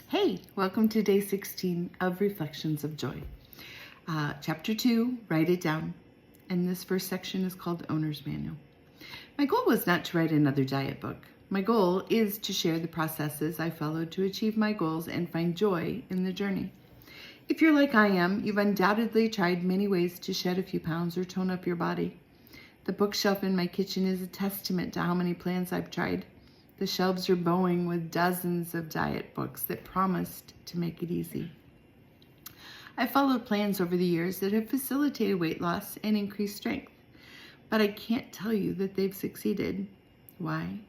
Hey, welcome to day 16 of Reflections of Joy. Chapter 2, Write It Down. And this first section is called Owner's Manual. My goal was not to write another diet book. My goal is to share the processes I followed to achieve my goals and find joy in the journey. If you're like I am, you've undoubtedly tried many ways to shed a few pounds or tone up your body. The bookshelf in my kitchen is a testament to how many plans I've tried. The shelves are bowing with dozens of diet books that promised to make it easy. I've followed plans over the years that have facilitated weight loss and increased strength, but I can't tell you that they've succeeded. Why?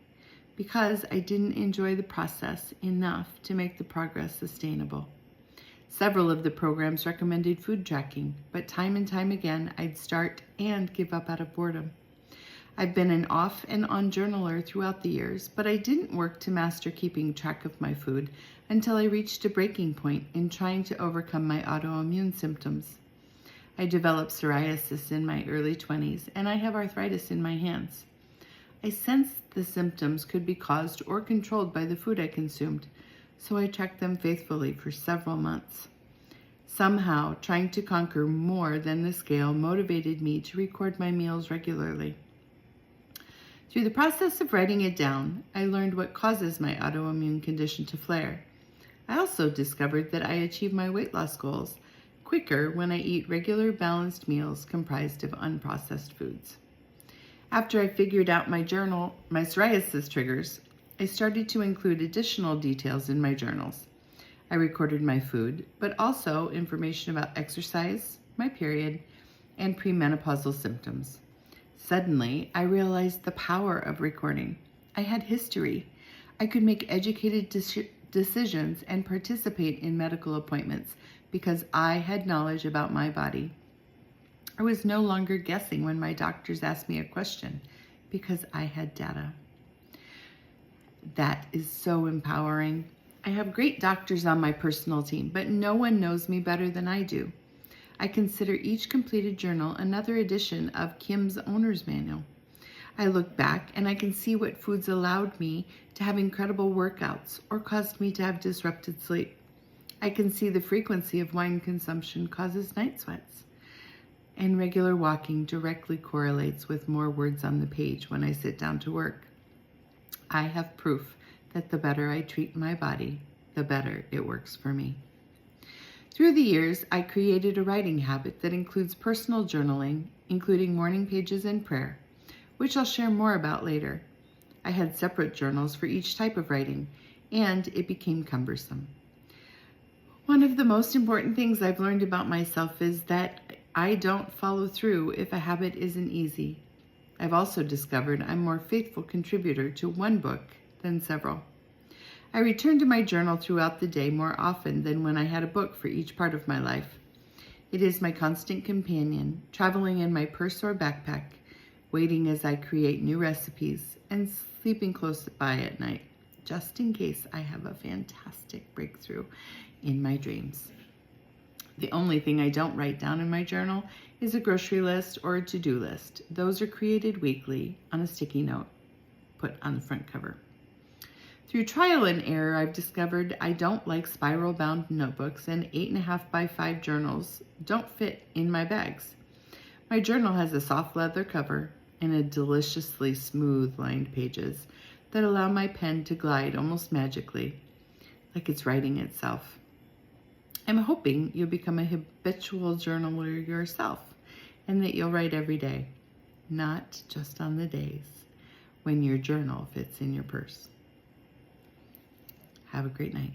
Because I didn't enjoy the process enough to make the progress sustainable. Several of the programs recommended food tracking, but time and time again, I'd start and give up out of boredom. I've been an off and on journaler throughout the years, but I didn't work to master keeping track of my food until I reached a breaking point in trying to overcome my autoimmune symptoms. I developed psoriasis in my early 20s, and I have arthritis in my hands. I sensed the symptoms could be caused or controlled by the food I consumed, so I tracked them faithfully for several months. Somehow, trying to conquer more than the scale motivated me to record my meals regularly. Through the process of writing it down, I learned what causes my autoimmune condition to flare. I also discovered that I achieve my weight loss goals quicker when I eat regular balanced meals comprised of unprocessed foods. After I figured out my psoriasis triggers, I started to include additional details in my journals. I recorded my food, but also information about exercise, my period, and premenopausal symptoms. Suddenly, I realized the power of recording. I had history. I could make educated decisions and participate in medical appointments because I had knowledge about my body. I was no longer guessing when my doctors asked me a question because I had data. That is so empowering. I have great doctors on my personal team, but no one knows me better than I do. I consider each completed journal another edition of Kim's Owner's Manual. I look back and I can see what foods allowed me to have incredible workouts or caused me to have disrupted sleep. I can see the frequency of wine consumption causes night sweats. And regular walking directly correlates with more words on the page when I sit down to work. I have proof that the better I treat my body, the better it works for me. Through the years, I created a writing habit that includes personal journaling, including morning pages and prayer, which I'll share more about later. I had separate journals for each type of writing, and it became cumbersome. One of the most important things I've learned about myself is that I don't follow through if a habit isn't easy. I've also discovered I'm a more faithful contributor to one book than several. I return to my journal throughout the day more often than when I had a book for each part of my life. It is my constant companion, traveling in my purse or backpack, waiting as I create new recipes, and sleeping close by at night, just in case I have a fantastic breakthrough in my dreams. The only thing I don't write down in my journal is a grocery list or a to-do list. Those are created weekly on a sticky note, put on the front cover. Through trial and error, I've discovered I don't like spiral-bound notebooks, and 8.5 by 5 journals don't fit in my bags. My journal has a soft leather cover and a deliciously smooth-lined pages that allow my pen to glide almost magically, like it's writing itself. I'm hoping you'll become a habitual journaler yourself and that you'll write every day, not just on the days when your journal fits in your purse. Have a great night.